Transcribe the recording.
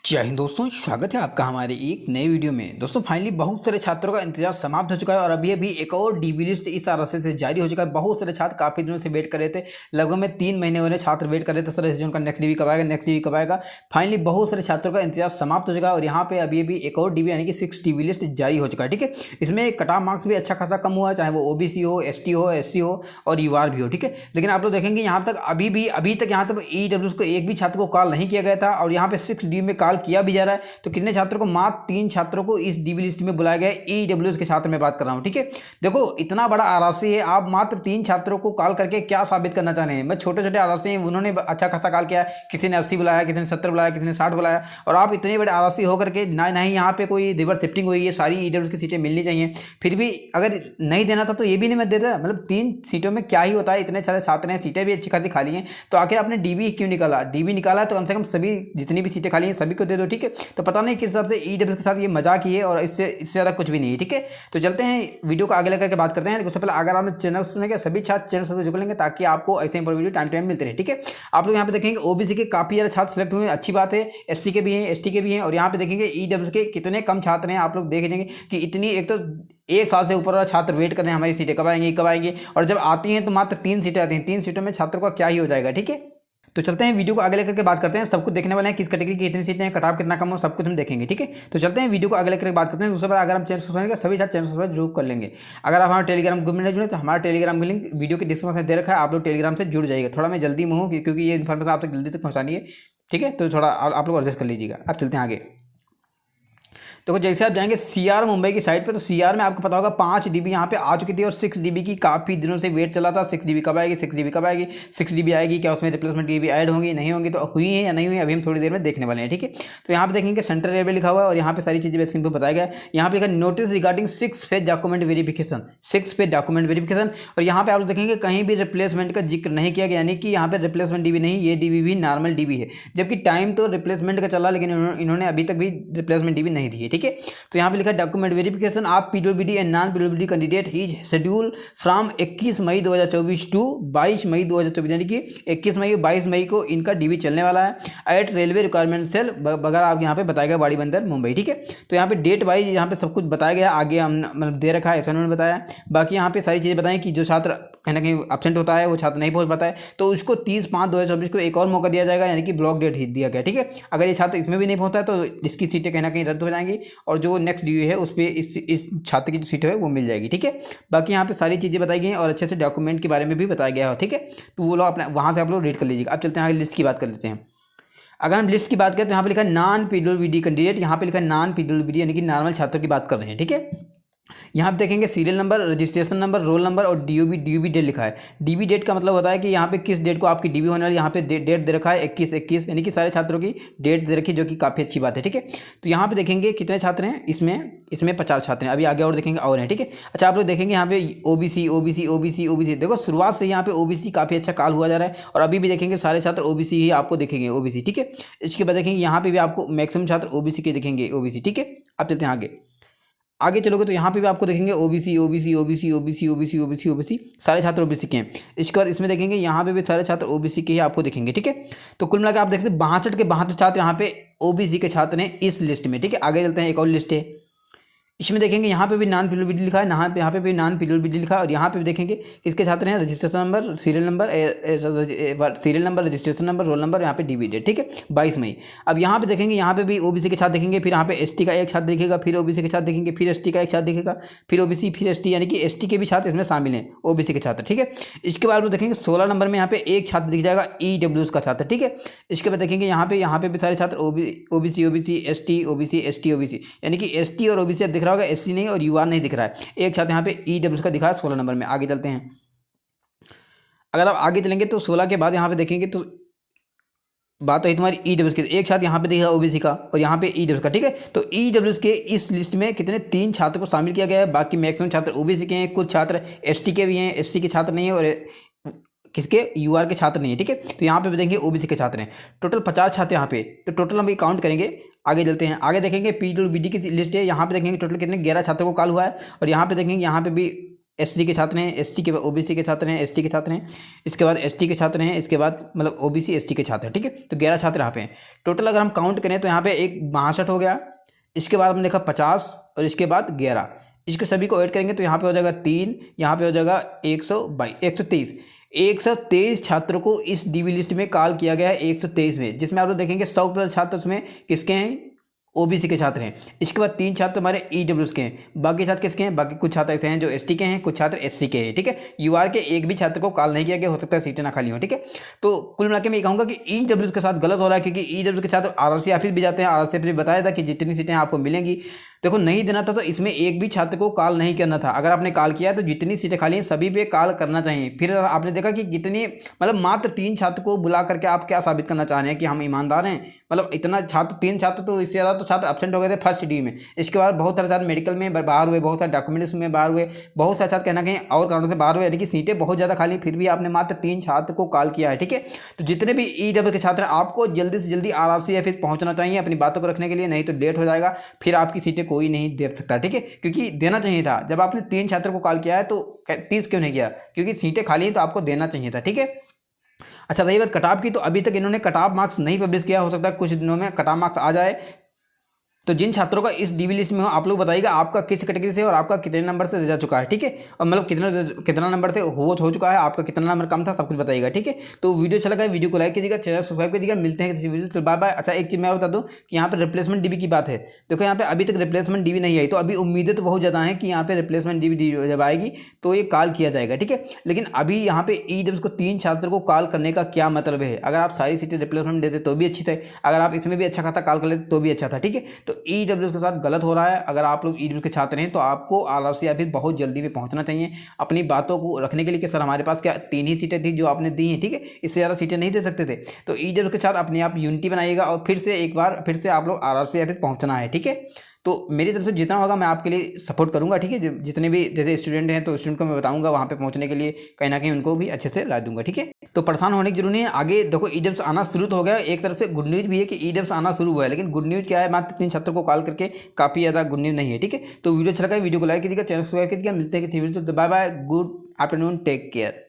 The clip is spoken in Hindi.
जय हिंद दोस्तों, स्वागत है आपका हमारे एक नए वीडियो में। दोस्तों फाइनली बहुत सारे छात्रों का इंतजार समाप्त हो चुका है और अभी अभी एक और डीबी लिस्ट इस आरएसएस से जारी हो चुका है। बहुत सारे छात्र काफी दिनों से वेट कर रहे थे, लगभग में 3 महीने हो रहे छात्र वेट कर रहे थे सर इस जून का नेक्स्ट डीबी कब आएगा, नेक्स्ट डीबी कब आएगा। फाइनली बहुत सारे छात्रों का इंतजार समाप्त हो चुका है और यहाँ पे अभी अभी एक और डीबी यानी कि 6 डीबी लिस्ट जारी हो चुका है। ठीक है, इसमें कट ऑफ मार्क्स भी अच्छा खासा कम हुआ है, चाहे वो ओबीसी हो, एसटी हो, एससी हो और यूआर भी हो। ठीक है, लेकिन आप लोग देखेंगे यहाँ तक अभी तक यहाँ तक ईडब्ल्यूएस को एक भी छात्र को कॉल नहीं किया गया था और यहाँ पे 6 डीबी में कॉल किया भी जा रहा है। तो कितने छात्रों को? मात्र 3 छात्रों को इस डीबी लिस्ट में बुलाया गया है। ईडब्ल्यूएस के छात्र में बात कर रहा हूं। ठीक है, देखो इतना बड़ा आरआरसी है, आप मात्र 3 छात्रों को कॉल करके क्या साबित करना चाह रहे हैं? मैं छोटे छोटे आरआरसी हैं, उन्होंने अच्छा खासा कॉल किया, किसी ने 80 बुलाया, किसी ने 70 बुलाया, किसी ने 60 बुलाया और आप इतने बड़े आरआरसी होकर के ना ही यहाँ पे कोई रिवर्स शिफ्टिंग हुई है, सारी ईडब्ल्यूएस की सीटें मिलनी चाहिए। फिर भी अगर नहीं देना था तो ये भी नहीं मैं देता। मतलब 3 सीटों में क्या ही होता है, इतने सारे छात्र हैं, सीटें भी अच्छी खासी खाली हैं, तो आखिर आपने डीबी क्यों निकाला? डीबी निकाला है तो कम से कम सभी जितनी भी सीटें खाली हैं सभी को दे दो। ठीक है, तो पता नहीं किस हिसाब से ईडब्ल्यूएस के साथ ये मजाक ही है और इससे ज़्यादा कुछ भी नहीं है। ठीक है, तो चलते हैं वीडियो को आगे लेकर के बात करते हैं। लेकिन उससे पहले अगर आपने चैनल सुनेंगे सभी छात्र चैनल से जुड़ लेंगे ताकि आपको ऐसे इंपॉर्टेंट वीडियो टाइम टाइम मिलते रहे। ठीक है, आप लोग यहाँ पे देखेंगे ओबीसी के काफी ज़्यादा छात्र सेलेक्ट हुए हैं, अच्छी बात है। एससी के भी हैं, एसटी के भी हैं और यहाँ पे देखेंगे ईडब्ल्यूएस के कितने कम छात्र हैं। आप लोग देख जाएंगे कि इतनी एक तो 1 साल से ऊपर वाला छात्र वेट कर रहे हैं हमारी सीटें कब आएंगी कब आएंगी, और जब आती हैं तो मात्र 3 सीटें आती हैं। 3 सीटों में छात्रों का क्या ही हो जाएगा। ठीक है, तो चलते हैं वीडियो को आगे लेकर के बात करते हैं। सब कुछ देखने वाले हैं, किस कैटेगरी की कितनी सीटें हैं, कट ऑफ कितना कम हो, सब कुछ हम देखेंगे। ठीक है, तो चलते हैं वीडियो को आगे लेकर के बात करते हैं। उसके बाद अगर हम चैनल सब्सक्राइब सभी साथ चैनल सब्सक्राइब जरूर कर लेंगे। अगर आप हमारे टेलीग्राम ग्रुप में नहीं जुड़े तो हमारा टेलीग्राम का लिंक वीडियो के डिस्क्रिप्शन में दे रखा है, आप लोग टेलीग्राम से जुड़ जाइएगा। थोड़ा मैं जल्दी में हूँ क्योंकि ये इन्फॉर्मेशन आप तक जल्दी तक पहुँचानी है। ठीक है, तो थोड़ा आप लोग एडजस्ट कर लीजिएगा। अब चलते हैं आगे। तो जैसे आप जाएंगे सीआर मुंबई की साइड पे, तो सीआर में आपको पता होगा 5 डीबी यहाँ पे आ चुकी थी और 6 डीबी की काफ़ी दिनों से वेट चला था। 6 डीबी कब आएगी, 6 डीबी कब आएगी, 6 डीबी आएगी क्या, उसमें रिप्लेसमेंट डीबी ऐड होंगी नहीं होंगी, तो हुई है या नहीं हुई अभी हम थोड़ी देर में देखने वाले हैं। ठीक है, तो यहाँ पे देखेंगे सेंट्रल रेलवे लिखा हुआ है और यहाँ पे सारी चीज़ें स्क्रीन पर बताया गया है। यहाँ पे लिखा notice regarding 6 phase document verification, 6 phase document verification. और यहाँ पे आप लोग देखेंगे कहीं भी रिप्लेसमेंट का जिक्र नहीं किया गया, यानी कि यहाँ पे रिप्लेसमेंट डीबी नहीं, ये डीबी भी नॉर्मल डीबी है, जबकि टाइम तो रिप्लेसमेंट का चला लेकिन इन्होंने अभी तक भी रिप्लेसमेंट डीबी नहीं दी है। ठीक है, तो यहाँ लिखा document verification of PWD and non PWD candidate is schedule from 21 May 2024 to 22 May 2024, यानी कि 21 मई 22 मई को इनका डीबी चलने वाला है एट रेलवे रिक्वायरमेंट सेल वगैरह आप यहाँ पे बताया गया बाड़ी बंदर मुंबई। ठीक है, तो यहाँ पे डेट वाइज यहाँ पे सब कुछ बताया गया, आगे हम मतलब दे रखा है, ऐसा उन्होंने बताया। बाकी यहाँ पे सारी चीज़ें बताएं कि जो छात्र कहीं ना कहीं एब्सेंट होता है, वो छात्र नहीं पहुंच पाता है, तो उसको 30/5/2024 को एक और मौका दिया जाएगा, यानी कि ब्लॉक डेट ही दिया गया। ठीक है, अगर ये छात्र इसमें भी नहीं पहुंचता है तो इसकी सीटें कहीं ना कहीं रद्द हो जाएंगी और जो नेक्स्ट ड्यू है उस पर इस छात्र की जो सीट है वो मिल जाएगी। ठीक है, बाकी यहाँ पे सारी चीज़ें बताई गई हैं और अच्छे से डॉक्यूमेंट के बारे में भी बताया गया है। ठीक है, तो वो लोग अपने वहाँ से आप लोग रीड कर लीजिएगा। अब चलते हैं आगे, लिस्ट की बात कर लेते हैं। अगर हम लिस्ट की बात करें तो यहाँ पे लिखा है नॉन पीडब्ल्यूडी कैंडिडेट, यहाँ पे लिखा है नॉन पीडब्ल्यूडी यानी कि नॉर्मल छात्रों की बात कर रहे हैं। ठीक है, यहाँ पे देखेंगे serial number, registration number, roll number और डीबी डेट लिखा है। डीबी डेट का मतलब होता है कि यहाँ पे किस डेट को आपकी डीबी होने वाली, यहाँ पे डेट दे रखा है 21/21, यानी कि सारे छात्रों की डेट दे रखी है, जो कि काफ़ी अच्छी बात है। ठीक है, तो यहाँ पे देखेंगे कितने छात्र हैं, इसमें 50 छात्र हैं। अभी आगे और देखेंगे और हैं। ठीक है, अच्छा आप लोग देखेंगे यहाँ पे ओबीसी, देखो शुरुआत से यहाँ पे ओबीसी काफ़ी अच्छा कॉल हुआ जा रहा है और अभी भी देखेंगे सारे छात्र ओबीसी ही आपको देखेंगे, ओबीसी। ठीक है, इसके बाद देखेंगे यहाँ पे भी आपको मैक्सिमम छात्र ओबीसी के दिखेंगे, ओबीसी। ठीक है, अब चलते हैं आगे चलोगे तो यहाँ पे भी आपको देखेंगे ओबीसी, सारे छात्र ओबीसी के हैं। इसके बाद इसमें देखेंगे यहाँ पे भी सारे छात्र ओबीसी के ही आपको दिखेंगे। ठीक है, तो कुल मिलाकर आप देख सकते 62 के 62 छात्र यहाँ पे ओबीसी के छात्र हैं इस लिस्ट में। ठीक है, आगे चलते हैं, एक और लिस्ट है, इसमें देखेंगे यहाँ पे भी नॉन पीडब्ल्यूडी लिखा है, यहाँ पे भी नॉन पीडब्ल्यूडी लिखा है और यहाँ पे भी देखेंगे किसके छात्र हैं, registration number, serial number, registration number, roll number, यहाँ पे डीबी डेट। ठीक है, 22 मई। अब यहाँ पे देखेंगे, यहाँ पे भी ओबीसी के छात्र देखेंगे, फिर यहाँ पे एसटी का एक छात्र दिखेगा, फिर ओबीसी के छात्र देखेंगे, फिर एसटी का एक छात्र दिखेगा, फिर ओबीसी, फिर एसटी, यानी कि एसटी के भी छात्र इसमें शामिल हैं, ओबीसी के छात्र। ठीक है, इसके बाद देखेंगे 16 नंबर में यहाँ पे एक छात्र दिख जाएगा ईडब्ल्यूएस का छात्र। ठीक है, इसके बाद देखेंगे यहाँ पे भी सारे छात्र ओबीसी, एसटी, ओबीसी, यानी कि एसटी और ओबीसी दिख रहा होगा, एससी नहीं और यूआर नहीं दिख रहा है। एक छात्र यहाँ पे ईडब्ल्यूएस का दिखा है 16 नंबर में। आगे चलते हैं, अगर आप आगे चलेंगे तो 16 के बाद यहाँ पे देखेंगे तो बात तो है तुम्हारी ईडब्ल्यूएस की, एक छात्र यहाँ पे दिखा ओबीसी का और यहाँ पे ईडब्ल्यूएस का। ठीक है, तो ईडब्ल्यूएस के इस लिस्ट में कितने 3 छात्र को शामिल किया गया है, बाकी मैक्सिमम छात्र ओबीसी के हैं, कुछ छात्र एसटी के भी हैं, एससी के छात्र नहीं है और किसके, यूआर के छात्र नहीं है। ठीक है, तो यहाँ पे भी देखेंगे ओबीसी के छात्र हैं। टोटल 50 छात्र यहाँ पे, तो टोटल हम काउंट करेंगे। आगे चलते हैं, आगे देखेंगे पीडब्ल्यूडी की लिस्ट है, यहाँ पे देखेंगे टोटल कितने 11 छात्रों को कॉल हुआ है और यहाँ पे देखेंगे यहाँ पे भी एससी के छात्र हैं, एसटी के बाद ओबीसी के छात्र हैं, एसटी के छात्र हैं, इसके बाद एसटी के छात्र हैं, इसके बाद मतलब ओबीसी एसटी के छात्र हैं, ठीक है। तो 11 छात्र यहाँ पे हैं टोटल। अगर हम काउंट करें तो यहाँ पे एक 62 हो गया, इसके बाद हमने देखा 50 और इसके बाद 11, इसके सभी को ऐड करेंगे तो यहाँ पे हो जाएगा 3, यहाँ पे हो जाएगा 123 छात्रों को इस डीबी लिस्ट में कॉल किया गया है, 123 में, जिसमें आप लोग देखेंगे 100% छात्र उसमें किसके हैं, ओबीसी के छात्र हैं। इसके बाद 3 छात्र हमारे ईडब्ल्यूएस के हैं, बाकी छात्र किसके हैं, बाकी कुछ छात्र ऐसे हैं जो एसटी के हैं, कुछ छात्र एससी के हैं, ठीक है। यूआर के एक भी छात्र को कॉल नहीं किया गया, हो सकता है सीटें ना खाली हो, ठीक है। तो कुल मिलाकर मैं ये कहूँगा कि ईडब्ल्यूएस के साथ गलत हो रहा है, क्योंकि ईडब्ल्यूएस के छात्र आरआरसी ऑफिस भी जाते हैं, आरआरसी ऑफिस बताया था कि जितनी सीटें आपको मिलेंगी, देखो नहीं देना था तो इसमें एक भी छात्र को कॉल नहीं करना था। अगर आपने कॉल किया है तो जितनी सीटें खाली हैं सभी पे कॉल करना चाहिए। फिर आपने देखा कि जितनी मतलब मात्र 3 छात्र को बुला करके आप क्या साबित करना चाह रहे हैं कि हम ईमानदार हैं, मतलब इतना छात्र 3 छात्र, तो इससे ज़्यादा तो छात्र एब्सेंट हो गए थे फर्स्ट डी में। इसके बाद बहुत सारे छात्र मेडिकल में बाहर हुए, बहुत सारे डॉक्यूमेंट्स में बाहर हुए, बहुत सारे छात्र कहना कहीं और कारणों से बाहर हुए, यानी कि सीटें बहुत ज़्यादा खाली, फिर भी आपने मात्र 3 छात्र को कॉल किया है, ठीक है। तो जितने भी ईडब्ल्यू के छात्र आपको जल्दी से जल्दी आरआरसी ऑफिस पहुंचना चाहिए अपनी बातों को रखने के लिए, नहीं तो लेट हो जाएगा, फिर आपकी सीटें कोई नहीं दे सकता, ठीक है। क्योंकि देना चाहिए था, जब आपने 3 छात्र को कॉल किया है तो 30 क्यों नहीं किया, क्योंकि सीटें खाली हैं तो आपको देना चाहिए था, ठीक है। अच्छा, रही बात कट ऑफ की, तो अभी तक इन्होंने कट ऑफ मार्क्स नहीं पब्लिश किया, हो सकता है कुछ दिनों में कट ऑफ मार्क्स आ जाए। तो जिन छात्रों का इस डीबी लिस्ट में हो आप लोग बताइएगा आपका किस कैटेगरी से और आपका कितने नंबर से जा चुका है, ठीक है। और मतलब कितना नंबर से हो चुका है, आपका कितना नंबर कम था, सब कुछ बताइएगा, ठीक है। तो वीडियो अच्छा लगा है, वीडियो को लाइक कीजिएगा, चैनल सब्सक्राइब कीजिएगा, मिलते हैं किसी वीडियो, तो बाय बाय। अच्छा, एक चीज़ मैं बता दूं कि यहाँ पे रिप्लेसमेंट डीबी की बात है, देखो यहाँ पे अभी तक रिप्लेसमेंट डीबी नहीं आई, तो अभी उम्मीदें तो बहुत ज़्यादा हैं कि यहाँ पे रिप्लेसमेंट डीबी जब आएगी तो ये कॉल किया जाएगा, ठीक है। लेकिन अभी यहाँ पे ईडब्ल्यूएस को 3 छात्र को कॉल करने का क्या मतलब है, अगर आप सारी सीटें रिप्लेसमेंट देते तो भी अच्छी थे, अगर आप इसमें भी अच्छा खासा कॉल कर लेते तो भी अच्छा था, ठीक है। तो ईडब्ल्यूएस के साथ गलत हो रहा है। अगर आप लोग ईडब्ल्यूएस के छात्र हैं तो आपको आरआरसी ऑफिस बहुत जल्दी में पहुंचना चाहिए अपनी बातों को रखने के लिए कि सर हमारे पास क्या 3 ही सीटें थी जो आपने दी हैं, ठीक है, इससे ज़्यादा सीटें नहीं दे सकते थे। तो ईडब्ल्यूएस के साथ अपने आप यूनिटी बनाइएगा और फिर से आप लोग आरआरसी ऑफिस पहुंचना है, ठीक है। तो मेरी तरफ से जितना होगा मैं आपके लिए सपोर्ट करूंगा, ठीक है। जितने भी जैसे स्टूडेंट हैं तो स्टूडेंट को मैं बताऊंगा वहाँ पे पहुँचने के लिए, कहीं ना कहीं उनको भी अच्छे से राय दूंगा, ठीक है। तो परेशान होने की जरूरत नहीं है, आगे देखो ईडब्ल्यूएस आना शुरू तो हो गया, एक तरफ से गुड न्यूज़ भी है कि ईडब्ल्यूएस आना शुरू हुआ है, लेकिन गुड न्यूज़ क्या है, मात्र 3 छात्रों को कॉल करके काफ़ी ज़्यादा गुड न्यूज़ नहीं है, ठीक है। तो वीडियो अच्छा लगा, वीडियो को लाइक कीजिएगा, चैनल सब्सक्राइब कीजिएगा, मिलते हैं किसी वीडियो से, bye bye, good afternoon, take care.